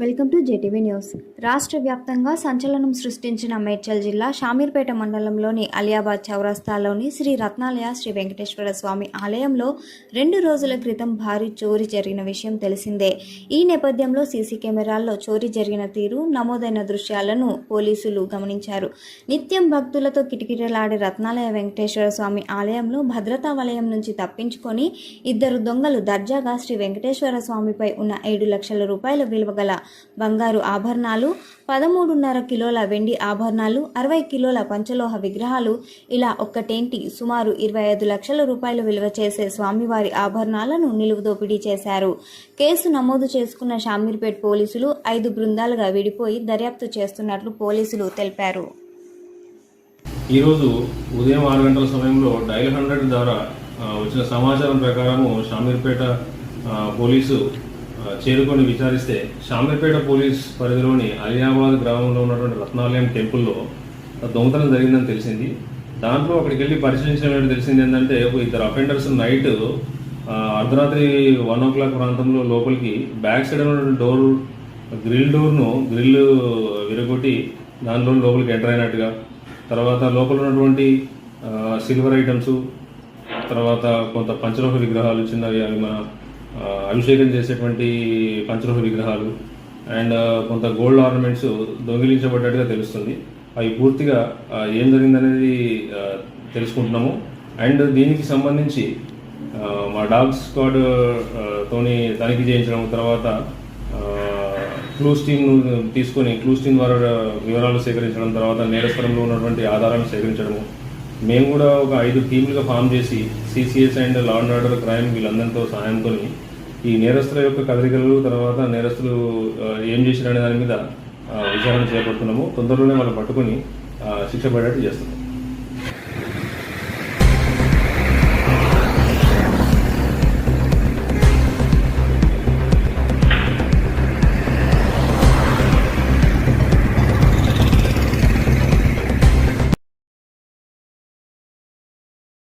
Welcome to JTV news. రాష్ట్ర వ్యాప్తంగా సంచలనం సృష్టించిన మేడ్చల్ జిల్లా షామీర్పేట మండలంలోని అలియాబాద్ చౌరస్తాలోని శ్రీ రత్నాలయ శ్రీ వెంకటేశ్వర స్వామి ఆలయంలో 2 రోజుల క్రితం భారీ చోరీ జరిగిన విషయం తెలిసిందే. ఈ నేపథ్యంలో సీసీ కెమెరాల్లో చోరీ జరిగిన తీరు, నమోదైన దృశ్యాలను పోలీసులు గమనించారు. నిత్యం భక్తులతో కిటకిటలాడే రత్నాలయ వెంకటేశ్వర స్వామి ఆలయంలో భద్రతా వలయం నుంచి తప్పించుకొని 2 దొంగలు దర్జాగా శ్రీ వెంకటేశ్వర స్వామిపై ఉన్న 7 లక్షల రూపాయల విలువ గల బంగారు ఆభరణాలు, 13.5 కిలోల వెండి ఆభరణాలు, 60 కిలోల పంచలోహ విగ్రహాలు, ఇలా ఒక్కటేంటి సుమారు 25 లక్షల రూపాయలు విలువ చేసే స్వామివారి ఆభరణాలను నిలువు దోపిడీ చేశారు. కేసు నమోదు చేసుకున్న షామీర్పేట పోలీసులు 5 బృందాలుగా విడిపోయి దర్యాప్తు చేస్తున్నట్లు పోలీసులు తెలిపారు. ఈరోజు ఉదయం 6 గంటల సమయంలో డైల్ 100 ద్వారా వచ్చిన సమాచారం ప్రకారము షామీర్పేట పోలీసు చేరుకొని విచారిస్తే షామీర్పేట పోలీస్ పరిధిలోని అలియాబాద్ గ్రామంలో ఉన్నటువంటి రత్నాలయం టెంపుల్లో దొంగతనం జరిగిందని తెలిసింది. దాంట్లో అక్కడికి వెళ్ళి పరిశీలించినట్టు తెలిసింది ఏంటంటే 2 అఫెండర్స్ నైట్ అర్ధరాత్రి 1 o'clock ప్రాంతంలో లోపలికి బ్యాక్ సైడ్ ఉన్నటువంటి గ్రిల్ విరగొట్టి దానిలో లోపలికి ఎంటర్ అయినట్టుగా, తర్వాత లోపల ఉన్నటువంటి సిల్వర్ ఐటమ్స్, తర్వాత కొంత పంచలోహ విగ్రహాలు చిన్నవి, అవి మన అభిషేకం చేసేటువంటి పంచలోహ విగ్రహాలు అండ్ కొంత గోల్డ్ ఆర్నమెంట్స్ దొంగిలించబడ్డట్టుగా తెలుస్తుంది. అవి పూర్తిగా ఏం జరిగిందనేది తెలుసుకుంటున్నాము. అండ్ దీనికి సంబంధించి మా డాగ్ స్క్వాడ్ తోని తనిఖీ చేయించడం, తర్వాత క్లూస్ టీమ్ను తీసుకొని క్లూస్ టీమ్ ద్వారా వివరాలు సేకరించడం, తర్వాత నేరస్థలంలో ఉన్నటువంటి ఆధారాలను సేకరించడము. మేము కూడా ఒక 5 టీంలుగా ఫామ్ చేసి CCS and law and order crime వీళ్ళందరితో సహాయంతో ఈ నేరస్తుల యొక్క కదలికలు, తర్వాత నేరస్తులు ఏం చేసిరనే దాని మీద విచారణ చేపడుతున్నాము. తొందరలోనే వాళ్ళు పట్టుకొని శిక్ష పడేట్టు చేస్తున్నాం.